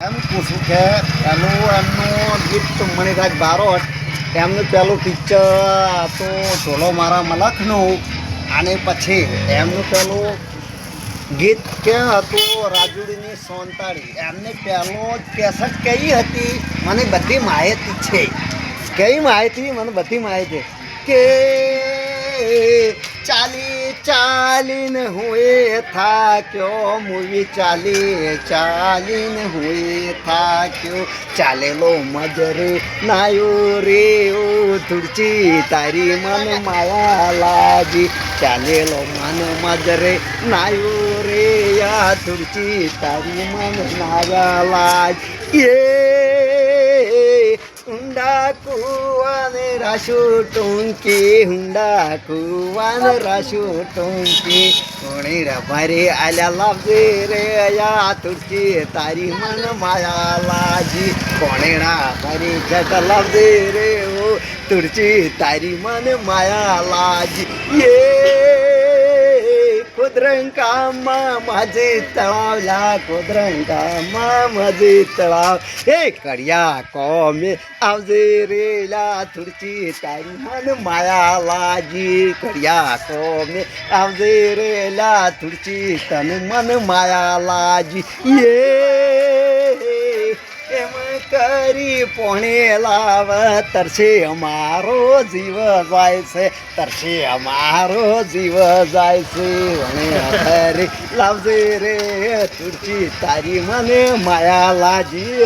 એમ પૂછું કે પેલું એમનું ગીત મણિરાજ બારોટ એમનું પેલું પિક્ચર તો ઢોલો મારા મલખનું અને પછી એમનું પેલું ગીત કે હતું રાજુડીની સોનતાળી એમને પહેલો જ કેસેટ કઈ હતી મને બધી માહિતી છે કઈ માહિતી મને બધી માહિતી કે ચાલી ચાલીને હું એ થાક્યો મૂવી ચાલીને હું એ થાક્યો ચાલેલો મજરે નાયો રે ઓ તુળસી તારી મન માયા લાજી ચાલેલો મન મજરે નાયો રે યા તુળસી તારી મન માયા લાજ ઊંડા કુવાને રાશુ ટૂંકી ઊંડા કુવાને રાશુ ટૂંકી કોણીરા ભારે આલ્યા લાવજે રે યા તુળસી તારી મન માયા લાજી કોણીરા ભારે જટ લાવજે રે ઓ તુળસી તારી મન માયા લાજી ખુદરંગામાં माझे તળાવલા ખુદરંગામાં माझे તળાવ હે કડિયા કોમે આવજે રેલા તુળસી તારી મન માયા લાજી કડિયા કોમે આવજે રેલા તુળસી તન મન માયા લાજી એમ કરી પોણે લાવ તરસે અમારો જીવ જાય છે તરસે અમારો જીવ જાય છે વણે લાવજે રે તુળસી તારી મને માયા લાજી